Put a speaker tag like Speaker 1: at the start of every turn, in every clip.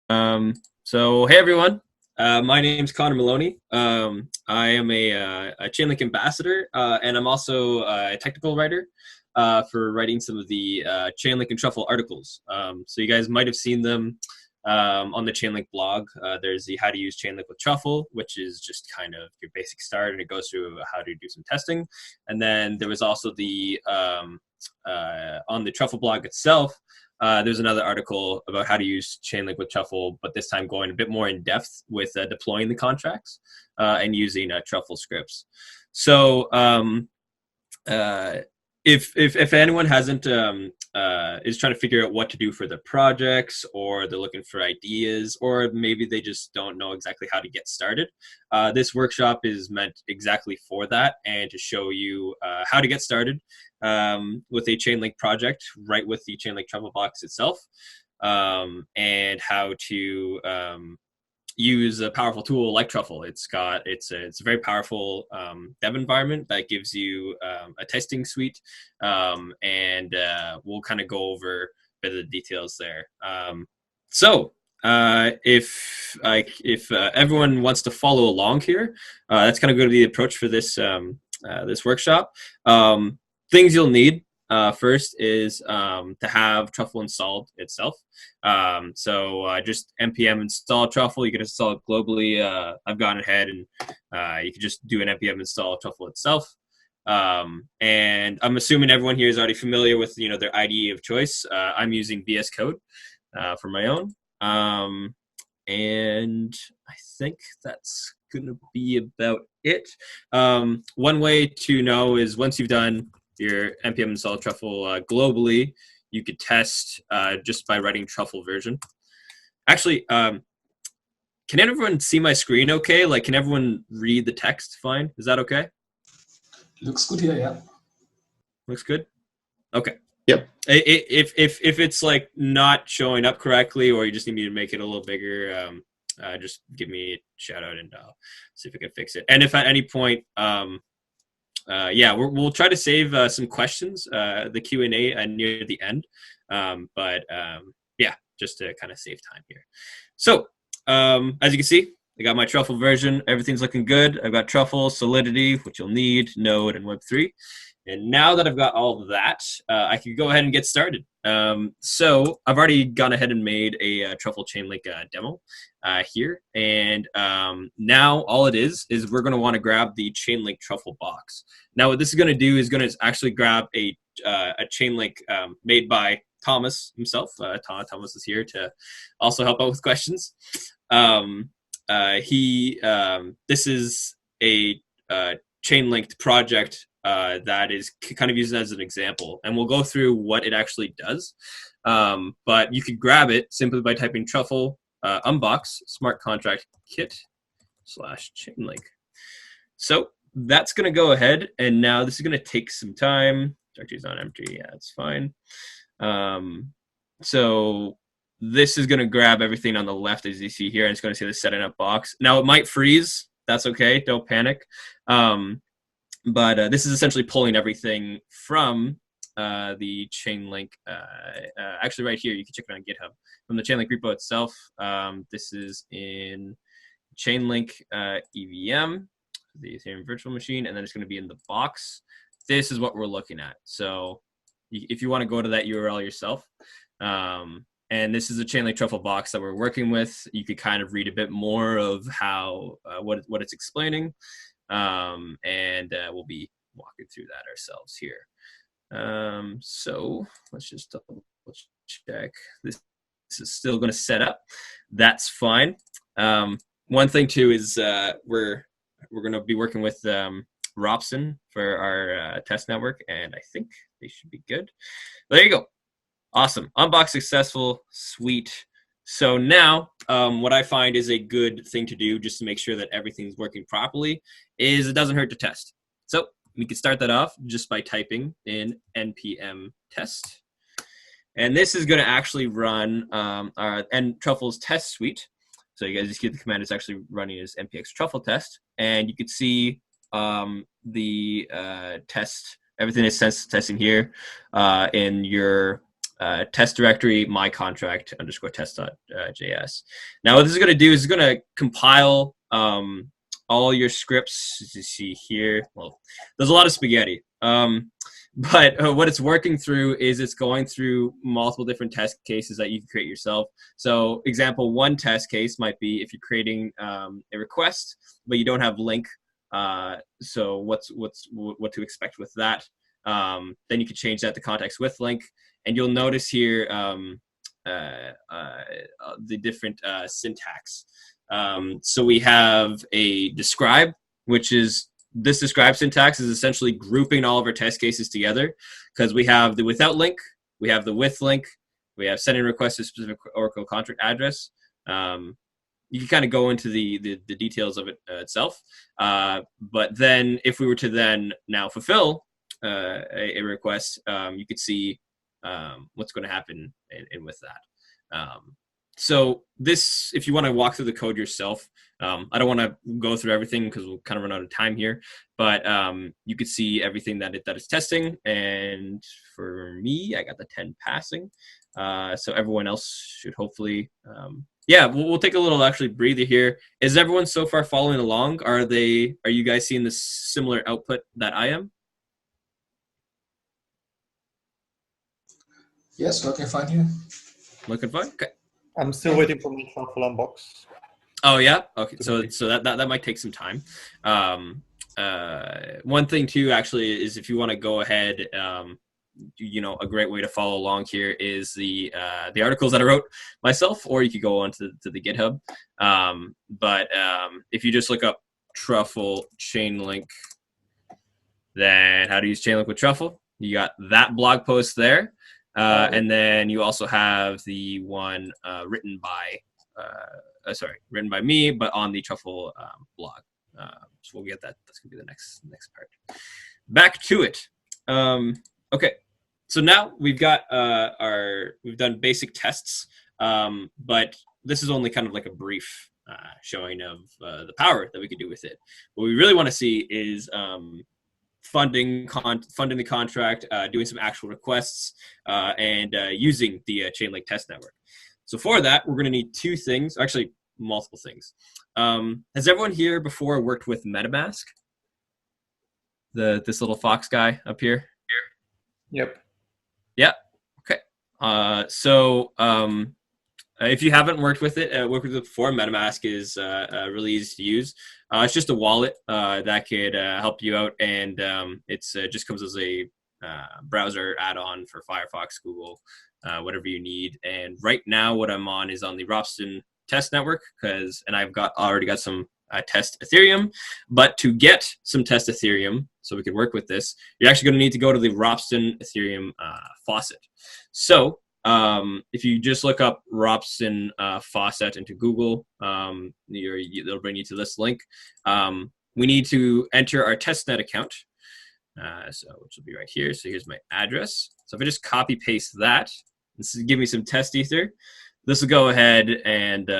Speaker 1: Hey everyone, my name's Connor Maloney. I am a Chainlink ambassador, and I'm also a technical writer for writing some of the Chainlink and Truffle articles. So you guys might have seen them on the Chainlink blog. There's the How to Use Chainlink with Truffle, which is just kind of your basic start, and it goes through how to do some testing. And then there was also the on the Truffle blog itself. There's another article about how to use Chainlink with Truffle, but this time going a bit more in depth with deploying the contracts and using Truffle scripts. So uh, if anyone hasn't is trying to figure out what to do for the projects, or they're looking for ideas, or maybe they just don't know exactly how to get started, this workshop is meant exactly for that, and to show you how to get started with a Chainlink project, right with the Chainlink Truffle Box itself, and how to use a powerful tool like Truffle. It's a very powerful dev environment that gives you a testing suite, and we'll kind of go over a bit of the details there. If everyone wants to follow along here, that's kind of going to be the approach for this workshop. Things you'll need. First is to have Truffle installed itself. Just npm install Truffle. You can install it globally. I've gone ahead and you can just do an npm install Truffle itself. And I'm assuming everyone here is already familiar with their IDE of choice. I'm using VS Code for my own. And I think that's gonna be about it. One way to know is once you've done your npm install Truffle globally, you could test just by writing Truffle version. Actually, can everyone see my screen okay? Like, can everyone read the text fine? Is that okay?
Speaker 2: Looks good here, yeah.
Speaker 1: Looks good? Okay.
Speaker 3: Yep.
Speaker 1: If it's like not showing up correctly, or you just need me to make it a little bigger, just give me a shout out and I'll see if I can fix it. And if at any point, we'll try to save some questions, the Q&A near the end. Just to kind of save time here. So as you can see, I got my Truffle version. Everything's looking good. I've got Truffle, Solidity, which you'll need, Node, and Web3. And now that I've got all of that, I can go ahead and get started. So I've already gone ahead and made a Truffle Chainlink demo here. And now all it is we're going to want to grab the Chainlink Truffle box. Now what this is going to do is going to actually grab a Chainlink made by Thomas himself. Thomas is here to also help out with questions. This is a Chainlinked project that is kind of used as an example, and we'll go through what it actually does. But you could grab it simply by typing Truffle unbox smart contract kit /Chainlink. So that's going to go ahead, and now this is going to take some time. Directory is not empty. Yeah, it's fine. So this is going to grab everything on the left, as you see here, and it's going to say the setting up box. Now it might freeze. That's okay. Don't panic. But this is essentially pulling everything from the Chainlink. Actually, right here, you can check it on GitHub from the Chainlink repo itself. This is in Chainlink EVM, the Ethereum virtual machine, and then it's going to be in the box. This is what we're looking at. So if you want to go to that URL yourself, and this is a Chainlink Truffle box that we're working with, you could kind of read a bit more of how what it's explaining. And we'll be walking through that ourselves here. So let's just double check. This is still going to set up. That's fine. One thing too is we're going to be working with Robson for our test network, and I think they should be good. There you go. Awesome. Unbox successful. Sweet. So now what I find is a good thing to do just to make sure that everything's working properly is it doesn't hurt to test. So we can start that off just by typing in npm test. And this is going to actually run our Truffle's test suite. So you guys just get the command it's actually running as npx truffle test. And you can see the test, everything is testing here in your test directory my contract underscore test.js. Now what this is going to do is it's going to compile all your scripts. As you see here, well, there's a lot of spaghetti. But what it's working through is it's going through multiple different test cases that you can create yourself. So example one test case might be if you're creating a request, but you don't have link. So what to expect with that? Then you can change that to context with link. And you'll notice here the different syntax. So we have a describe, which is this describe syntax is essentially grouping all of our test cases together because we have the without link, we have the with link, we have sending request to specific Oracle contract address. You can kind of go into the details of it itself. But then if we were to then now fulfill a request, you could see what's going to happen in with that. So this, if you want to walk through the code yourself, I don't want to go through everything because we'll kind of run out of time here, but you could see everything that it's testing. And for me, I got the 10 passing. So everyone else should hopefully, yeah, we'll take a little actually breather here. Is everyone so far following along? Are you guys seeing this similar output that I am?
Speaker 2: Yes, looking fine here.
Speaker 1: Looking fine? Okay.
Speaker 3: I'm still waiting for my Truffle unbox.
Speaker 1: Oh yeah. Okay. So that might take some time. One thing too, actually, is if you want to go ahead, a great way to follow along here is the articles that I wrote myself, or you could go on to the GitHub. But if you just look up Truffle Chainlink, then how to use Chainlink with Truffle, you got that blog post there. And then you also have the one written by me, but on the Truffle blog. So we'll get that. That's gonna be the next part. Back to it. Okay. So now we've got we've done basic tests, but this is only kind of like a brief showing of the power that we could do with it. What we really want to see is funding the contract, doing some actual requests, and using the Chainlink test network. So for that, we're going to need two things, actually multiple things. Has everyone here before worked with MetaMask? This little fox guy up here?
Speaker 3: Yep.
Speaker 1: Yeah. Okay. So if you haven't worked with it before, MetaMask is really easy to use. It's just a wallet that could help you out, and it just comes as a browser add-on for Firefox, Google, whatever you need. And right now, what I'm on is on the Ropsten test network and I've already got some test Ethereum. But to get some test Ethereum, so we can work with this, you're actually going to need to go to the Ropsten Ethereum faucet. So if you just look up Ropsten faucet into Google, they'll bring you to this link. We need to enter our testnet account, which will be right here. So here's my address. So if I just copy paste that, this will give me some test ether. This will go ahead and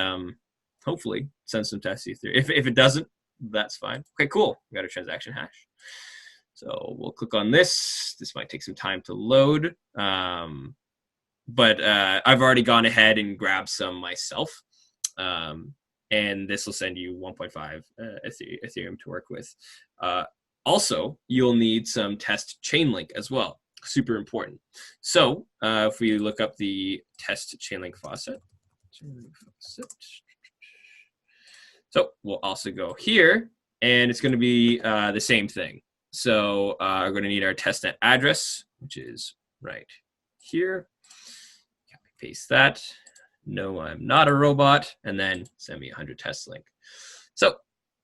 Speaker 1: hopefully send some test ether. If it doesn't, that's fine. Okay, cool. We got a transaction hash. So we'll click on this. This might take some time to load. But I've already gone ahead and grabbed some myself. And this will send you 1.5 Ethereum to work with. Also, you'll need some test Chainlink as well. Super important. So if we look up the test Chainlink faucet. So we'll also go here, and it's going to be the same thing. So we're going to need our testnet address, which is right here. Paste that. No, I'm not a robot. And then send me 100 test link. So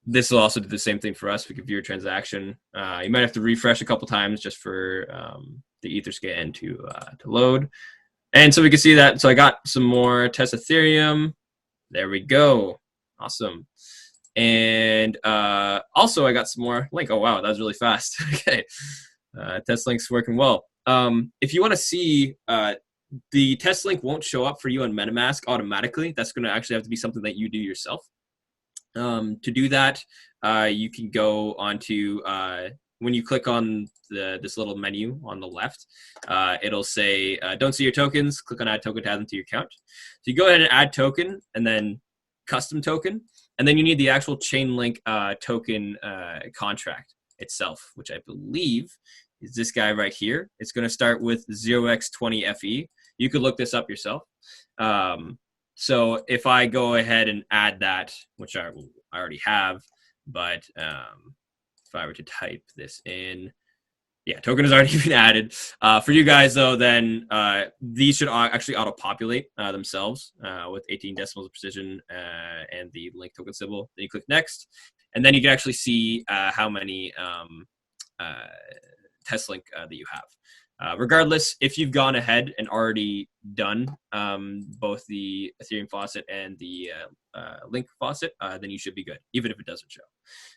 Speaker 1: this will also do the same thing for us. We can view a transaction. You might have to refresh a couple times just for the Etherscan to load. And so we can see that. So I got some more test Ethereum. There we go. Awesome. And also I got some more link. Oh, wow. That was really fast. Okay. Test link's working well. If you want to see the test link won't show up for you on MetaMask automatically. That's going to actually have to be something that you do yourself. To do that, you can go onto when you click on this little menu on the left, it'll say, don't see your tokens, click on add token to add them to your account. So you go ahead and add token and then custom token. And then you need the actual Chainlink token contract itself, which I believe is this guy right here. It's going to start with 0x20FE. You could look this up yourself. So if I go ahead and add that, which I already have, but if I were to type this in, yeah, token has already been added. For you guys, though, then these should actually auto-populate themselves with 18 decimals of precision and the link token symbol. Then you click next, and then you can actually see how many test link that you have. Regardless, if you've gone ahead and already done both the Ethereum faucet and the link faucet, then you should be good, even if it doesn't show.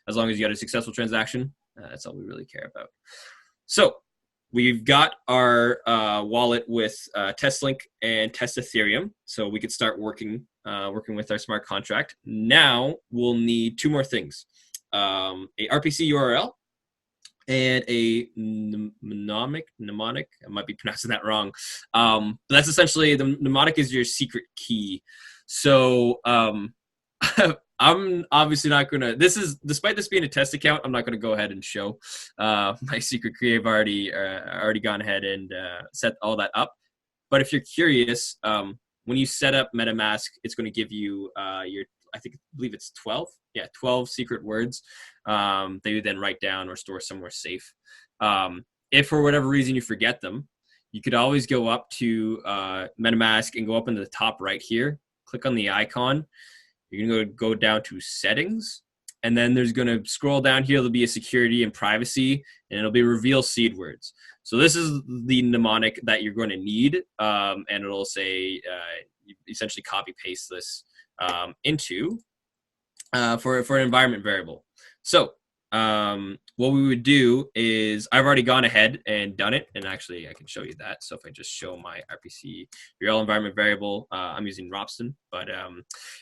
Speaker 1: As long as you got a successful transaction, that's all we really care about. So we've got our wallet with TestLink and Test Ethereum, so we could start working with our smart contract. Now we'll need two more things: a RPC URL and a mnemonic. I might be pronouncing that wrong. But that's essentially, the mnemonic is your secret key. So I'm obviously not gonna. Despite this being a test account, I'm not gonna go ahead and show my secret key. I've already gone ahead and set all that up. But if you're curious, when you set up MetaMask, it's going to give you I believe it's 12. Yeah, 12 secret words that you then write down or store somewhere safe. If for whatever reason you forget them, you could always go up to MetaMask and go up into the top right here. Click on the icon. You're going to go down to settings, and then there's going to scroll down here. There'll be a security and privacy, and it'll be reveal seed words. So this is the mnemonic that you're going to need, and it'll say you essentially copy paste this into for an environment variable. So what we would do is, I've already gone ahead and done it, and actually I can show you that. So if I just show my RPC URL environment variable, I'm using Ropsten, but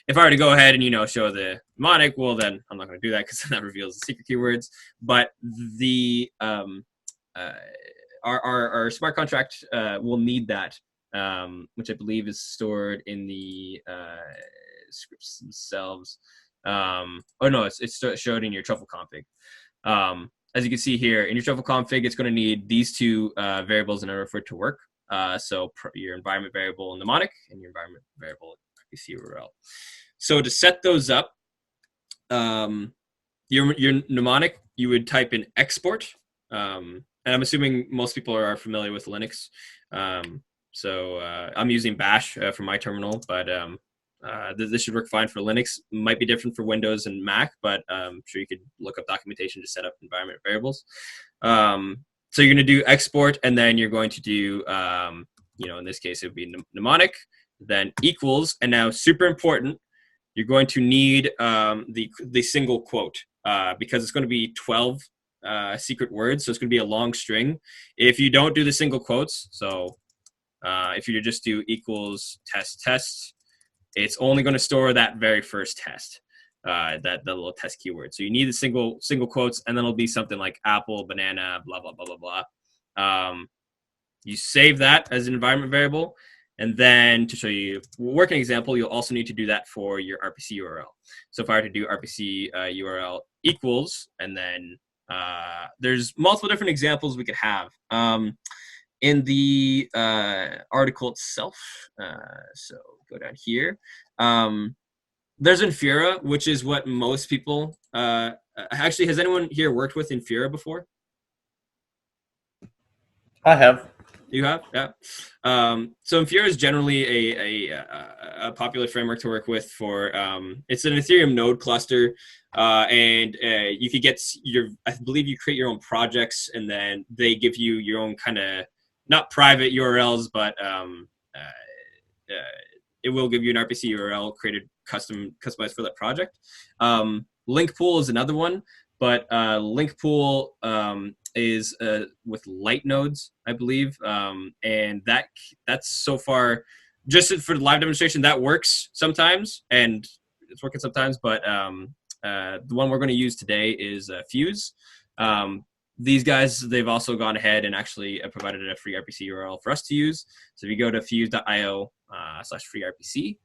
Speaker 1: if I were to go ahead and show the mnemonic, well then I'm not going to do that because that reveals the secret keywords. But the our smart contract will need that, which I believe is stored in the scripts themselves. Oh no, it's showed in your Truffle config. As you can see here in your Truffle config, it's going to need these two variables in order for it to work. So your environment variable mnemonic and your environment variable RPC URL. So to set those up, your mnemonic, you would type in export. And I'm assuming most people are familiar with Linux. So I'm using Bash for my terminal, but this should work fine for Linux. Might be different for Windows and Mac, but I'm sure you could look up documentation to set up environment variables. So you're going to do export, and then you're going to do, in this case, it would be mnemonic, then equals, and now super important, you're going to need the single quote because it's going to be 12 secret words, so it's going to be a long string. If you don't do the single quotes, so if you just do equals test, it's only going to store that very first test, the little test keyword. So you need the single quotes, and then it'll be something like apple, banana, blah, blah, blah, blah, blah. You save that as an environment variable. And then to show you a working example, you'll also need to do that for your RPC URL. So if I were to do RPC URL equals, and then there's multiple different examples we could have. In the article itself, so go down here. There's Infura, which is what most people actually. Has anyone here worked with Infura before?
Speaker 3: I have.
Speaker 1: You have, yeah. So Infura is generally a popular framework to work with for. It's an Ethereum node cluster, and you could get I believe you create your own projects, and then they give you your own kind of, not private URLs, but it will give you an RPC URL created customized for that project. Linkpool is another one, but Linkpool is with light nodes, I believe, and that's so far just for the live demonstration that works sometimes, and it's working sometimes. But the one we're going to use today is Fuse. these guys, they've also gone ahead and actually provided a free RPC URL for us to use. So if you go to fuse.io/free RPC,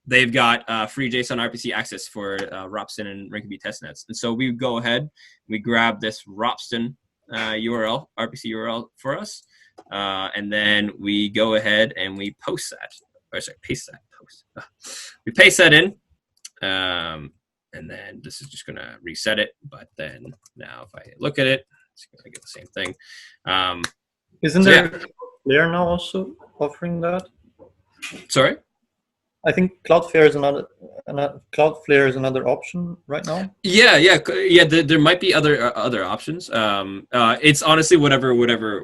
Speaker 1: they've got free JSON RPC access for Ropsten and Rinkeby testnets. And so we go ahead, we grab this Ropsten URL, RPC URL for us, and then we go ahead and we post that. Or sorry, paste that. We paste that in, and then this is just going to reset it. But then now if I look at it, it's going to get the same thing.
Speaker 3: Isn't there Cloudflare now also offering that?
Speaker 1: Sorry?
Speaker 3: I think Cloudflare is another option right now.
Speaker 1: Yeah. There might be other options. It's honestly whatever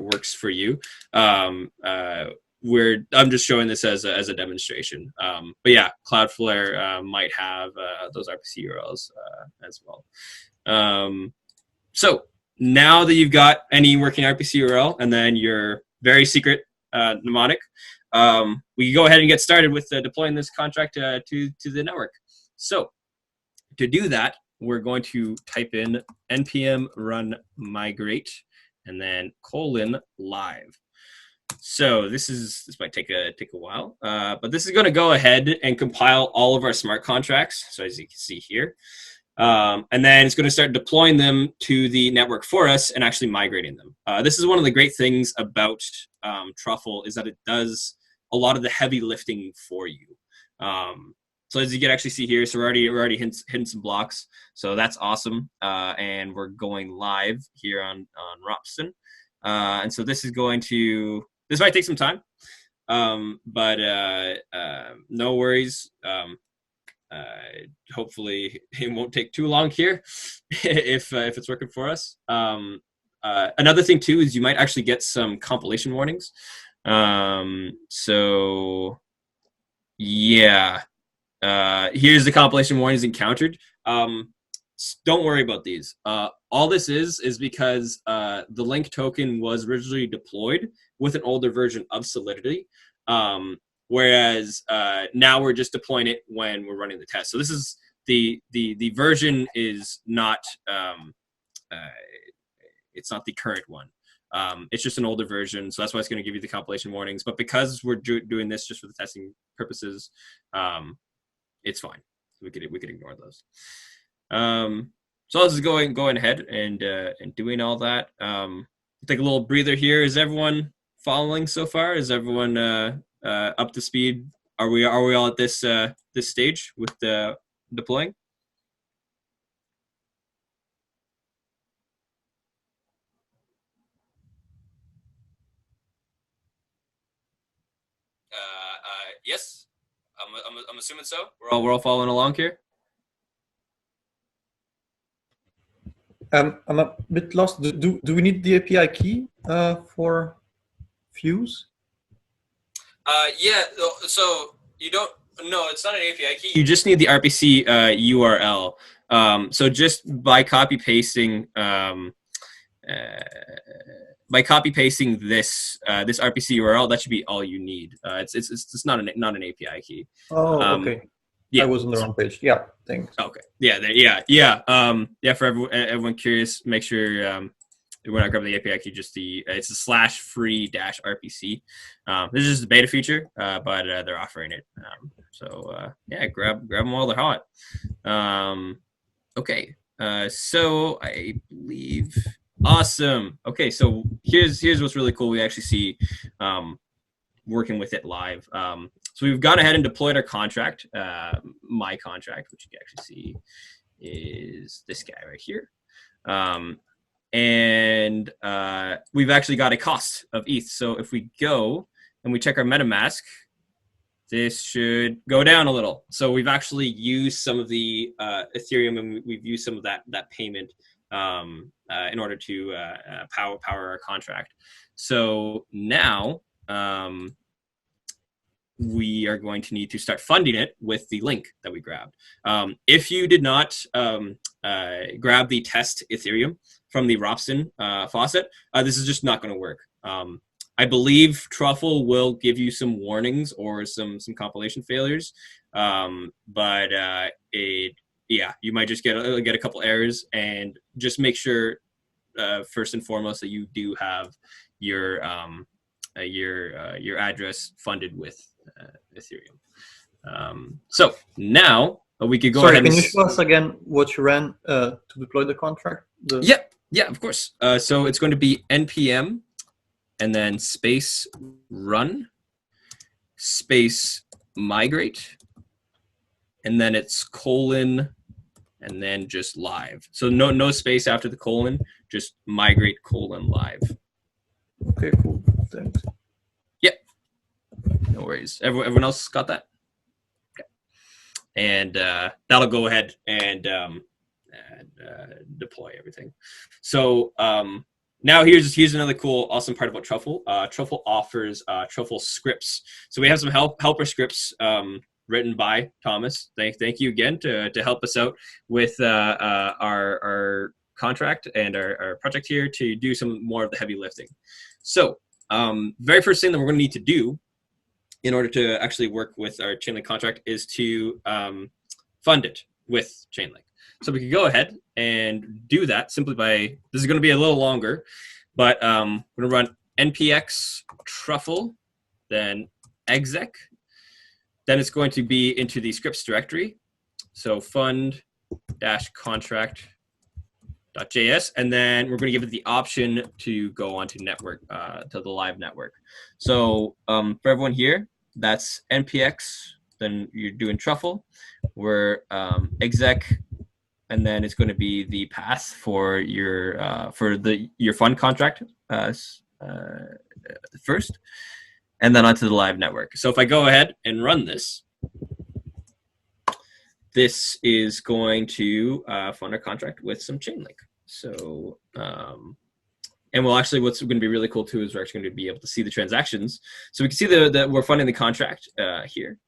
Speaker 1: works for you. I'm just showing this as a demonstration. But yeah, Cloudflare might have those RPC URLs as well. So now that you've got any working RPC URL and then your very secret mnemonic, we can go ahead and get started with deploying this contract to the network. So to do that, we're going to type in npm run migrate and then :live. So this might take a while, but this is going to go ahead and compile all of our smart contracts. So as you can see here, and then it's going to start deploying them to the network for us and actually migrating them. This is one of the great things about Truffle is that it does a lot of the heavy lifting for you. So as you can actually see here, so we're already hitting some blocks. So that's awesome. And we're going live here on Ropsten. And so this might take some time, but no worries. Hopefully it won't take too long here if it's working for us. Another thing too is you might actually get some compilation warnings. So yeah, here's the compilation warnings encountered. Don't worry about these. All this is because the link token was originally deployed with an older version of Solidity, whereas now we're just deploying it when we're running the test. So this is the version is not it's not the current one. It's just an older version, so that's why it's going to give you the compilation warnings. But because we're doing this just for the testing purposes, it's fine. We could ignore those. So this is going ahead and doing all that. Take a little breather here. Is everyone following so far? Is everyone up to speed? Are we all at this stage with deploying? Yes, I'm assuming so. We're all following along here.
Speaker 3: I'm a bit lost. Do we need the API key for Fuse?
Speaker 1: Yeah. So you don't. No, it's not an API key. You just need the RPC URL. So just by copy pasting this RPC URL, that should be all you need. It's not an API key.
Speaker 3: Oh, okay. Yeah. I was on the wrong page. Yeah, thanks.
Speaker 1: Okay. Yeah. For everyone curious, make sure we're not grabbing the API key. Just it's a /free-RPC. This is just a beta feature, but they're offering it. Yeah, grab them while they're hot. Okay. So I believe. Awesome. Okay, so here's what's really cool. We actually see working with it live. So we've gone ahead and deployed our contract, my contract, which you can actually see is this guy right here. And we've actually got a cost of ETH. So if we go and we check our MetaMask, this should go down a little. So we've actually used some of the Ethereum, and we've used some of that payment in order to power our contract. So now we are going to need to start funding it with the link that we grabbed. If you did not grab the test Ethereum from the Ropsten faucet, this is just not going to work. I believe Truffle will give you some warnings or some compilation failures, but you might just get a couple errors, and just make sure first and foremost that you do have your address funded with Ethereum. So now we could go
Speaker 3: Sorry,
Speaker 1: ahead.
Speaker 3: Can you show us again what you ran to deploy the contract?
Speaker 1: Yeah, of course. So it's going to be npm and then space run space migrate, and then it's colon and then just live. So no space after the colon, just migrate colon live.
Speaker 3: Okay, cool. Thanks.
Speaker 1: Yep. No worries. Everyone else got that? Okay. And that'll go ahead and deploy everything. So now here's another cool, awesome part about Truffle. Truffle offers Truffle Scripts. So we have some helper scripts written by Thomas. Thank you again to help us out with our contract and our project here to do some more of the heavy lifting. So very first thing that we're going to need to do in order to actually work with our Chainlink contract is to fund it with Chainlink. So we can go ahead and do that simply by, this is going to be a little longer, but we're going to run npx truffle, then exec. Then it's going to be into the scripts directory. So fund-contract.js, and then we're going to give it the option to go onto network, to the live network. So for everyone here, that's npx, then you're doing truffle. We're exec, and then it's going to be the path for your fund contract first, and then onto the live network. So if I go ahead and run this, this is going to fund our contract with some Chainlink. So, and well, actually, what's going to be really cool too is we're actually going to be able to see the transactions. So we can see that we're funding the contract here.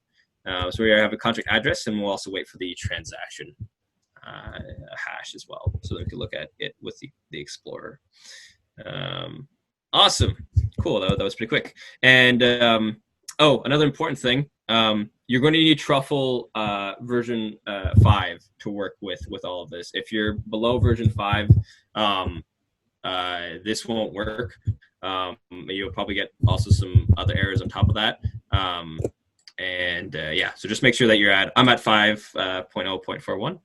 Speaker 1: So we have a contract address, and we'll also wait for the transaction hash as well, so that we can look at it with the Explorer. Awesome, cool. That was pretty quick. And oh, another important thing, you're going to need Truffle version 5 to work with all of this. If you're below version 5, this won't work. You'll probably get also some other errors on top of that. Yeah, so just make sure that you're I'm at 5.0.41.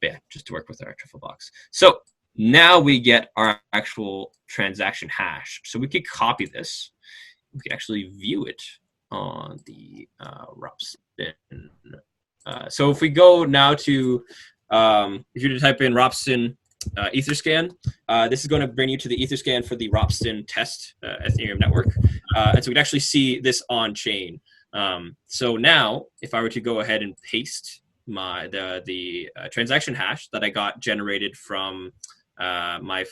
Speaker 1: Yeah, just to work with our Truffle box. So now we get our actual transaction hash. So we could copy this. We can actually view it on the Ropsten. So if we go now to, if you were to type in Ropsten Etherscan, this is going to bring you to the Etherscan for the Ropsten test Ethereum network. And so we can actually see this on chain. So now, if I were to go ahead and paste the transaction hash that I got generated from my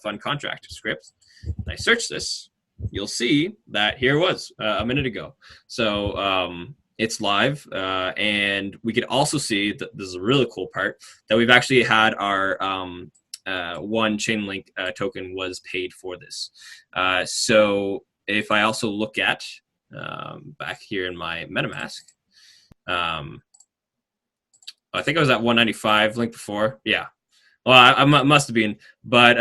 Speaker 1: fund contract script, and I search this, you'll see that here it was a minute ago. So it's live, and we could also see that this is a really cool part, that we've actually had our one Chainlink token was paid for this. So if I also look at back here in my MetaMask, I think I was at 195 link before. Yeah, well, I must have been, but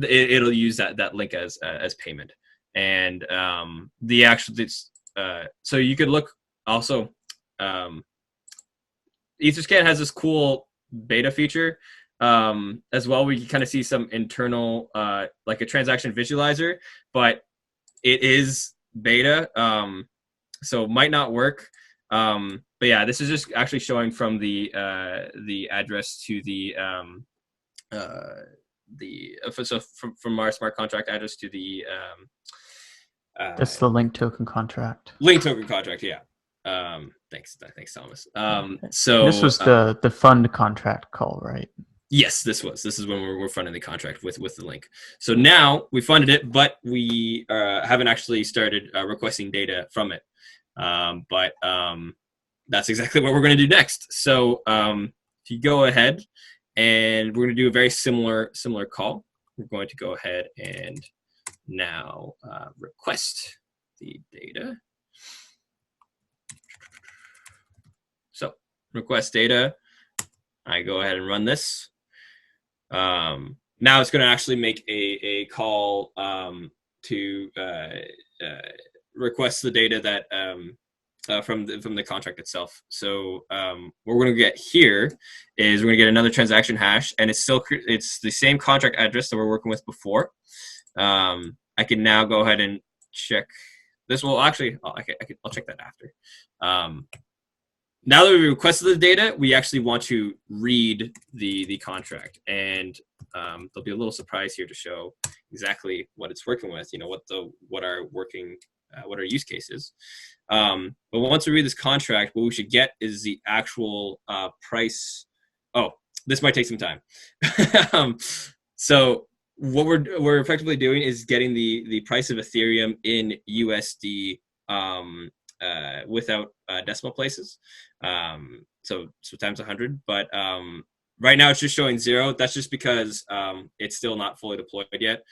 Speaker 1: it'll use that link as payment. And the actual so you could look also, Etherscan has this cool beta feature as well. We can kind of see some internal like a transaction visualizer, but it is beta, so might not work. But yeah, this is just actually showing from the address to so from our smart contract address to the
Speaker 4: that's the link token contract.
Speaker 1: Link token contract, yeah. Thanks, Thomas. So
Speaker 4: this was the fund contract call, right?
Speaker 1: Yes, this is when we're funding the contract with the link. So now we funded it, but we haven't actually started requesting data from it. But that's exactly what we're going to do next. So if you go ahead, and we're going to do a very similar call. We're going to go ahead and now request the data. So request data. I go ahead and run this. Now it's going to actually make a call to request the data that from the contract itself. So what we're going to get here is we're going to get another transaction hash, and it's the same contract address that we're working with before. I can now go ahead and check this. Well, actually, I'll check that after. Now that we requested the data, we actually want to read the contract, and there'll be a little surprise here to show exactly what it's working with. What our use case is. But once we read this contract, what we should get is the actual price. Oh, this might take some time. So what we're effectively doing is getting the price of Ethereum in USD without decimal places. So times 100. But right now it's just showing 0. That's just because it's still not fully deployed yet.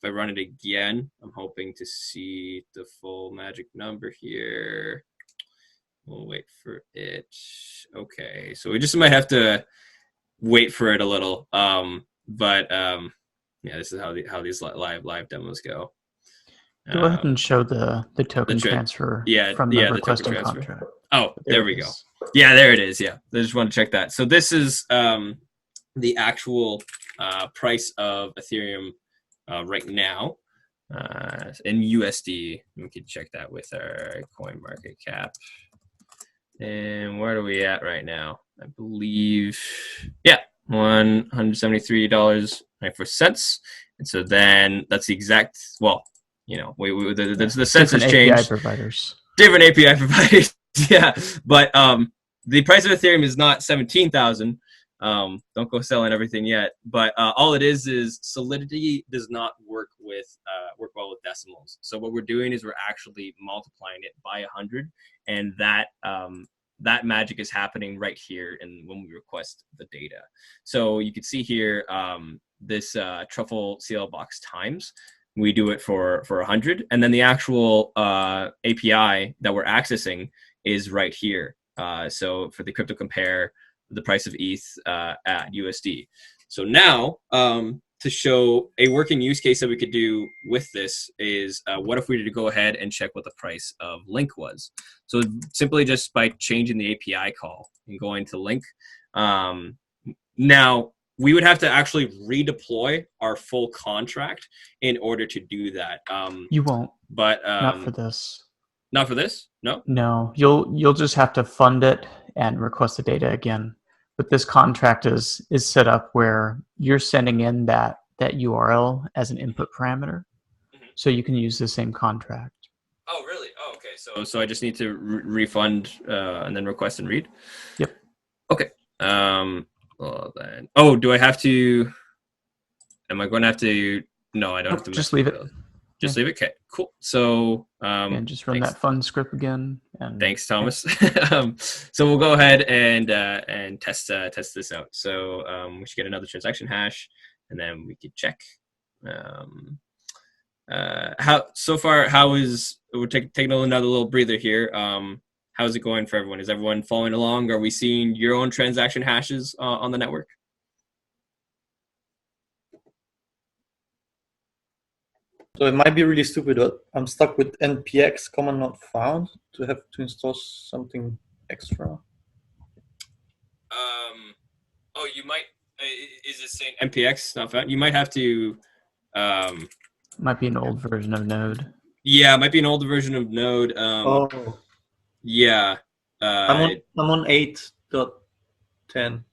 Speaker 1: If I run it again, I'm hoping to see the full magic number here. We'll wait for it. Okay, so we just might have to wait for it a little. Yeah, this is how these live demos go.
Speaker 4: Go ahead and show the token transfer from the requesting contract.
Speaker 1: Oh, there we go. Yeah, there it is. Yeah, I just want to check that. So this is the actual price of Ethereum right now in USD. We could check that with our coin market cap. And where are we at right now? I believe, yeah, $173.94. And so then that's the exact, well, the sense has changed.
Speaker 4: API providers.
Speaker 1: Different API providers. Yeah. But the price of Ethereum is not 17,000. Don't go selling everything yet. But all it is Solidity does not work well with decimals. So what we're doing is we're actually multiplying it by 100, and that magic is happening right here and when we request the data. So you can see here this Truffle CL box times. We do it for 100, and then the actual API that we're accessing is right here. So for the crypto compare, the price of ETH at USD. So now to show a working use case that we could do with this is what if we were to go ahead and check what the price of Link was. So simply just by changing the API call and going to Link. Now we would have to actually redeploy our full contract in order to do that.
Speaker 4: You won't.
Speaker 1: But
Speaker 4: not for this.
Speaker 1: Not for this? No?
Speaker 4: No. You'll just have to fund it and request the data again. But this contract is set up where you're sending in that URL as an input parameter. Mm-hmm. So you can use the same contract.
Speaker 1: Oh, really? Oh, okay. So I just need to refund and then request and read?
Speaker 4: Yep.
Speaker 1: Okay. Well, then. Oh, do I have to? Am I going to have to? No, I don't have to.
Speaker 4: Just leave it.
Speaker 1: Just leave it. Okay, cool. So
Speaker 4: and just run that fun script again. And
Speaker 1: thanks, Thomas. So we'll go ahead and test this out. So we should get another transaction hash, and then we could check. How so far? How is we're taking another little breather here? How's it going for everyone? Is everyone following along? Are we seeing your own transaction hashes on the network?
Speaker 3: So it might be really stupid, but I'm stuck with npx command not found to have to install something extra.
Speaker 1: Oh, you might. Is it saying npx not found? You might have to.
Speaker 4: Might be an old version of Node.
Speaker 1: Yeah, it might be an older version of Node. Yeah.
Speaker 3: I'm on 8.10.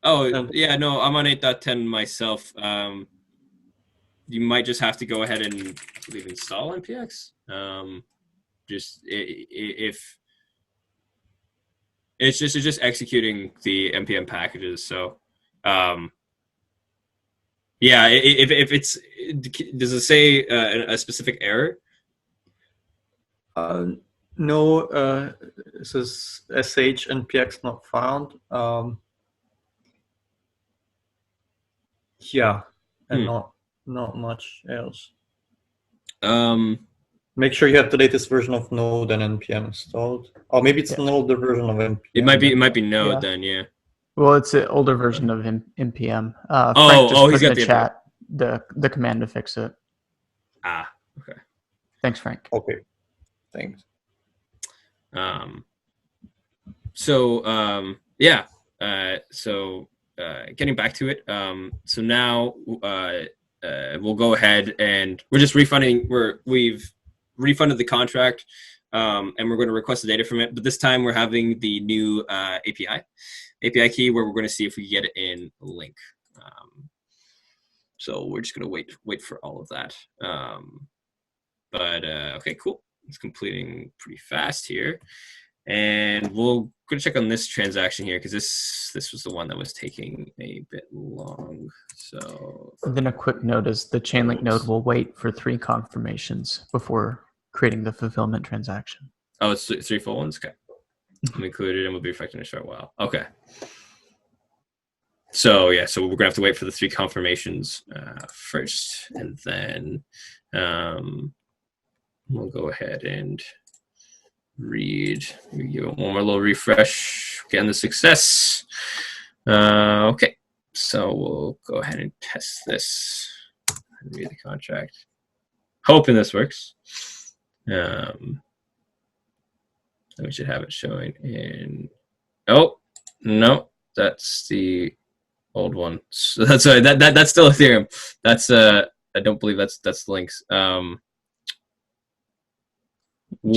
Speaker 1: Oh, yeah, no, I'm on 8.10 myself. You might just have to go ahead and install npx. Just if it's just executing the npm packages. So, yeah, if it's does it say a specific error?
Speaker 3: No, it says sh npx not found. Yeah, and not much else. Make sure you have the latest version of Node and npm installed. Or maybe it's an older version of npm.
Speaker 1: It might be Node then, yeah.
Speaker 4: Well, it's an older version of NPM.
Speaker 1: Oh,
Speaker 4: Frank just
Speaker 1: oh, he's
Speaker 4: put in
Speaker 1: got
Speaker 4: the
Speaker 1: the
Speaker 4: chat the command to fix it.
Speaker 1: Ah, okay.
Speaker 4: Thanks, Frank.
Speaker 3: Okay, thanks.
Speaker 1: Yeah. Getting back to it. So now we'll go ahead and we're just refunding. We've refunded the contract, and we're going to request the data from it. But this time we're having the new API key where we're going to see if we get it in Link. So we're just going to wait for all of that. Okay, cool. It's completing pretty fast here. And we'll go check on this transaction here because this was the one that was taking a bit long. So
Speaker 4: And then a quick note is the Chainlink node will wait for 3 confirmations before creating the fulfillment transaction.
Speaker 1: Oh, it's 3 full ones? Okay. I'm included and will be reflected in a short while. Okay. So yeah, so we're gonna have to wait for the 3 confirmations first, and then we'll go ahead and read. We give it one more little refresh. Getting the success. Okay, so we'll go ahead and test this. Read the contract. Hoping this works. And we should have it showing in. Oh no, that's the old one. So that's that's still Ethereum. That's I don't believe that's links.
Speaker 4: Just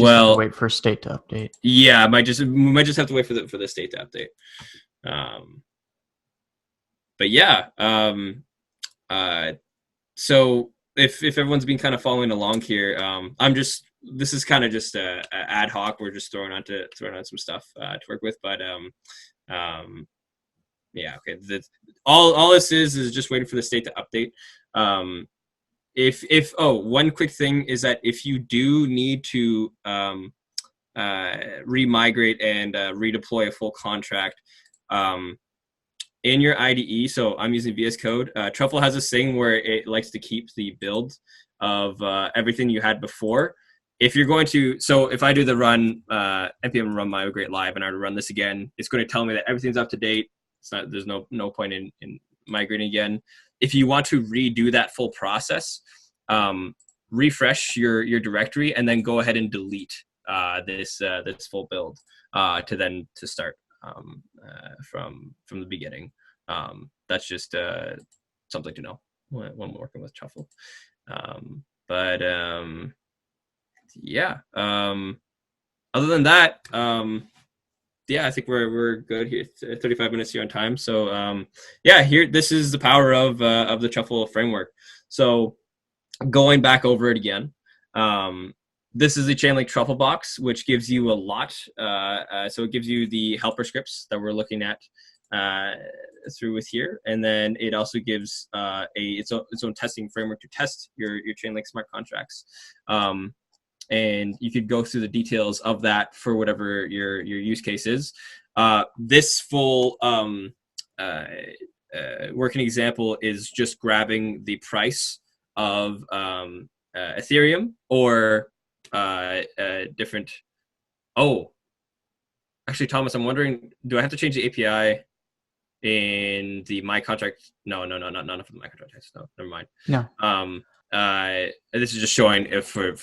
Speaker 4: have to wait for state to update.
Speaker 1: Yeah, we might just have to wait for the state to update. But yeah, so if everyone's been kind of following along here, this is kind of just a ad hoc. We're just throwing on some stuff to work with, but yeah, okay. All this is just waiting for the state to update. One quick thing is that if you do need to remigrate and redeploy a full contract in your IDE, so I'm using VS Code. Truffle has this thing where it likes to keep the build of everything you had before. If you're going to, so if I do the run npm run migrate live and I run this again, it's going to tell me that everything's up to date. There's no point in migrating again. If you want to redo that full process, refresh your directory and then go ahead and delete this full build to start from the beginning. That's just something to know when working with Truffle. Yeah. Other than that, yeah, I think we're good here. 35 minutes here on time. So yeah, this is the power of the Truffle framework. So going back over it again, this is the Chainlink Truffle Box, which gives you a lot. So it gives you the helper scripts that we're looking at through with here, and then it also gives its own testing framework to test your Chainlink smart contracts. And you could go through the details of that for whatever your use case is. This full working example is just grabbing the price of Ethereum or different. Oh, actually, Thomas, I'm wondering, do I have to change the API in the my contract? No, not for the my contract test. No, never mind.
Speaker 4: No.
Speaker 1: This is just showing if for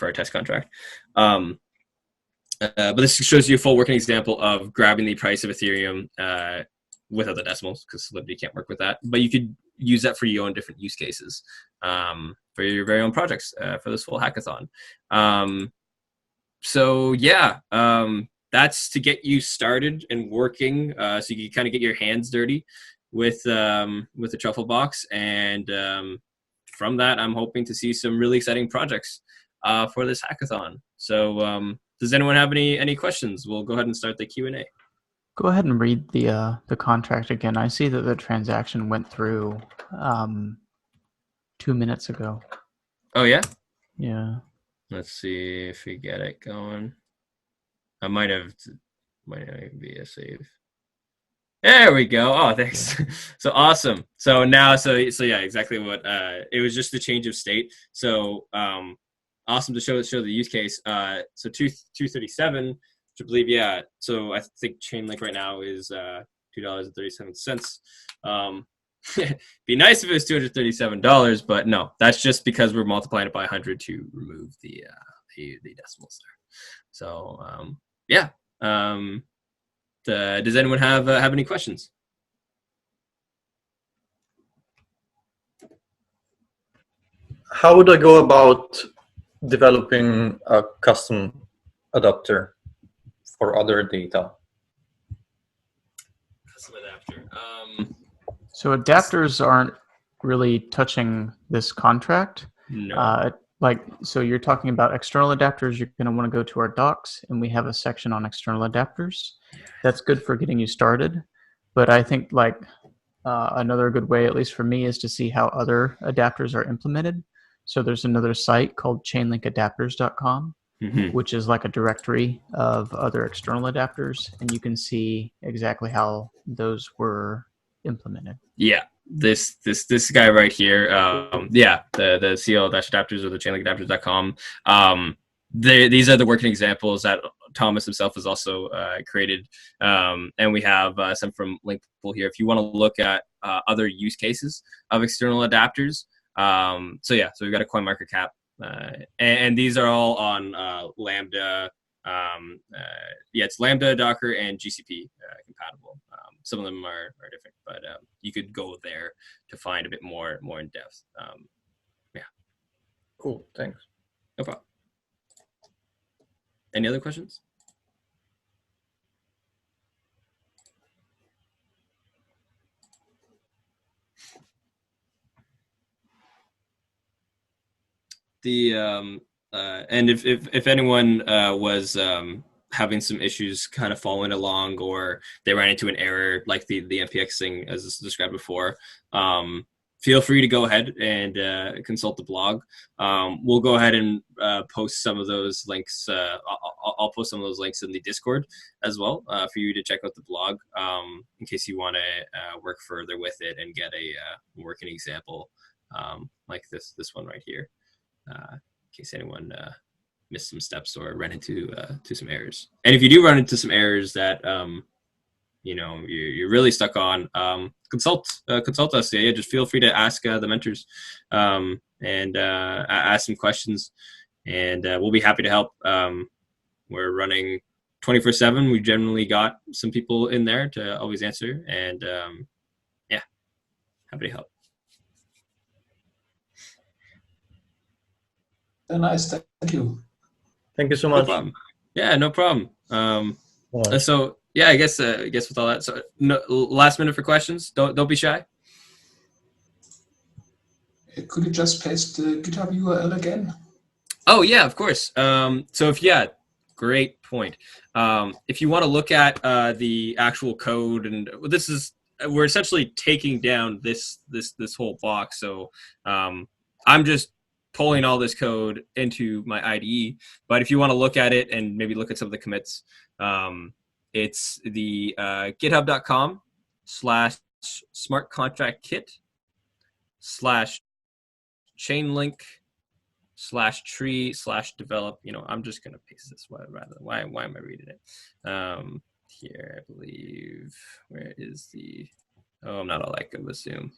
Speaker 1: our test contract. But this shows you a full working example of grabbing the price of Ethereum without the decimals, because Solidity can't work with that. But you could use that for your own different use cases for your very own projects for this full hackathon. So yeah, that's to get you started and working, so you can kind of get your hands dirty with the Truffle Box, and from that, I'm hoping to see some really exciting projects for this hackathon. So does anyone have any questions? We'll go ahead and start the Q&A.
Speaker 4: Go ahead and read the contract again. I see that the transaction went through 2 minutes ago.
Speaker 1: Oh yeah?
Speaker 4: Yeah.
Speaker 1: Let's see if we get it going. I might not even be a save. There we go. Oh, thanks. So awesome. So now, so yeah, exactly what it was, just the change of state. So awesome to show the use case. So 237, which I believe, yeah. So I think Chainlink right now is $2.37. Be nice if it was $237, but no, that's just because we're multiplying it by 100 to remove the decimals there. So yeah. Does anyone have any questions?
Speaker 3: How would I go about developing a custom adapter for other data?
Speaker 1: Custom adapter.
Speaker 4: So adapters aren't really touching this contract.
Speaker 1: No.
Speaker 4: So you're talking about external adapters. You're going to want to go to our docs, and we have a section on external adapters. That's good for getting you started. But I think another good way, at least for me, is to see how other adapters are implemented. So there's another site called chainlinkadapters.com, which is like a directory of other external adapters, and you can see exactly how those were implemented.
Speaker 1: Yeah, this guy right here. The CL-adapters or the chainlinkadapters.com. These are the working examples that Thomas himself has also created, and we have some from Linkpool here. If you want to look at other use cases of external adapters, so we've got a CoinMarketCap, and these are all on Lambda. It's Lambda, Docker, and GCP compatible. Some of them are different, but you could go there to find a bit more in depth.
Speaker 3: Cool, thanks.
Speaker 1: No problem. Any other questions? And if anyone was having some issues kind of following along, or they ran into an error like the MPX thing as described before, feel free to go ahead and consult the blog. We'll go ahead and post some of those links. I'll post some of those links in the Discord as well for you to check out the blog in case you want to work further with it and get a working example like this one right here. In case anyone missed some steps or ran into some errors. And if you do run into some errors that you're really stuck on, consult us. Yeah, just feel free to ask the mentors and ask some questions, and we'll be happy to help. We're running 24/7. We generally got some people in there to always answer, and happy to help.
Speaker 2: Nice, thank you.
Speaker 3: Thank you so
Speaker 1: No
Speaker 3: much.
Speaker 1: problem. Yeah, no problem. So yeah, I guess with all that, so no, last minute for questions. Don't be shy.
Speaker 2: Could you just paste the GitHub URL again?
Speaker 1: Oh yeah, of course. Great point. If you want to look at the actual code, and we're essentially taking down this whole box. So I'm just pulling all this code into my IDE. But if you want to look at it and maybe look at some of the commits, it's the github.com/smartcontractkit/chainlink/tree/develop. I'm just going to paste this. Why am I reading it? Here, I believe, where is I'm not all that good with Zoom.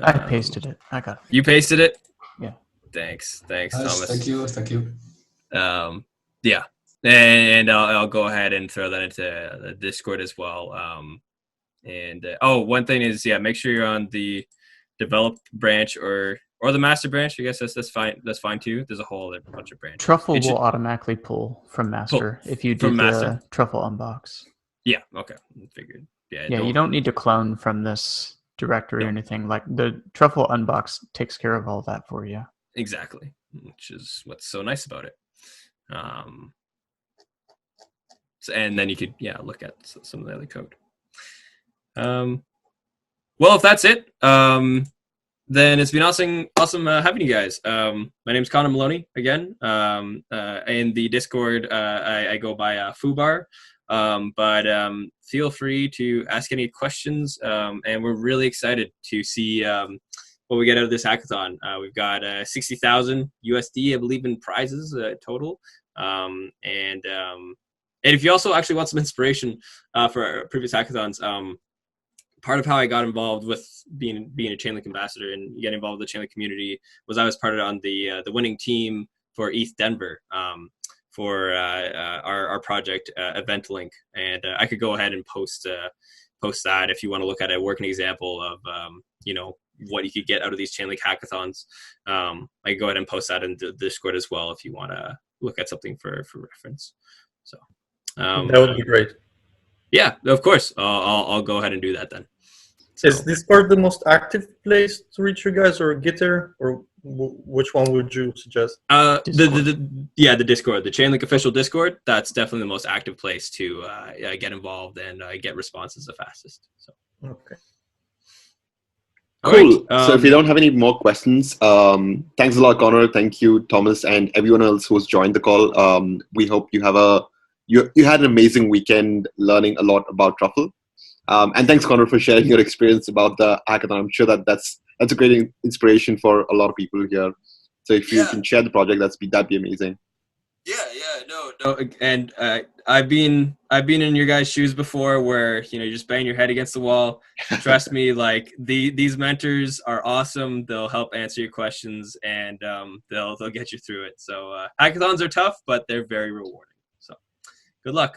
Speaker 4: I pasted it. I got it.
Speaker 1: You pasted it?
Speaker 4: Yeah.
Speaker 1: Thanks,
Speaker 2: Nice,
Speaker 1: Thomas.
Speaker 2: thank you.
Speaker 1: Yeah, and I'll go ahead and throw that into the Discord as well. One thing is, make sure you're on the develop branch or the master branch. I guess that's fine. That's fine too. There's a whole other bunch of branches.
Speaker 4: Truffle will automatically pull from master if you do the Truffle unbox.
Speaker 1: Yeah. Okay. Figured. Yeah.
Speaker 4: You don't need to clone from this directory or anything. Like the Truffle unbox takes care of all that for you.
Speaker 1: Exactly, which is what's so nice about it. And then you could look at some of the other code. Well, if that's it, then it's been awesome having you guys. My name's Connor Maloney again. In the Discord, I go by Fubar. But feel free to ask any questions, and we're really excited to see what we get out of this hackathon. We've got 60,000 USD, I believe, in prizes total. And if you also actually want some inspiration for our previous hackathons, part of how I got involved with being a Chainlink ambassador and getting involved with the Chainlink community was I was part of on the winning team for ETH Denver for our project EventLink, and I could go ahead and post that if you want to look at a working example of what you could get out of these Chainlink hackathons. I can go ahead and post that in the Discord as well if you want to look at something for reference. So
Speaker 3: that would be great.
Speaker 1: Yeah, of course. I'll go ahead and do that then. So,
Speaker 3: is Discord the most active place to reach you guys, or Gitter, or which one would you suggest?
Speaker 1: the Discord, the Chainlink official Discord. That's definitely the most active place to get involved and get responses the fastest. So
Speaker 3: okay.
Speaker 5: Cool. So if you don't have any more questions, thanks a lot, Connor. Thank you, Thomas, and everyone else who's joined the call. We hope you have you had an amazing weekend learning a lot about Truffle. And thanks, Connor, for sharing your experience about the hackathon. I'm sure that's a great inspiration for a lot of people here. So if you can share the project, that'd be amazing.
Speaker 1: No, and I've been in your guys' shoes before, where you just bang your head against the wall. Trust me, like these mentors are awesome. They'll help answer your questions, and they'll get you through it. So hackathons are tough, but they're very rewarding. So good luck.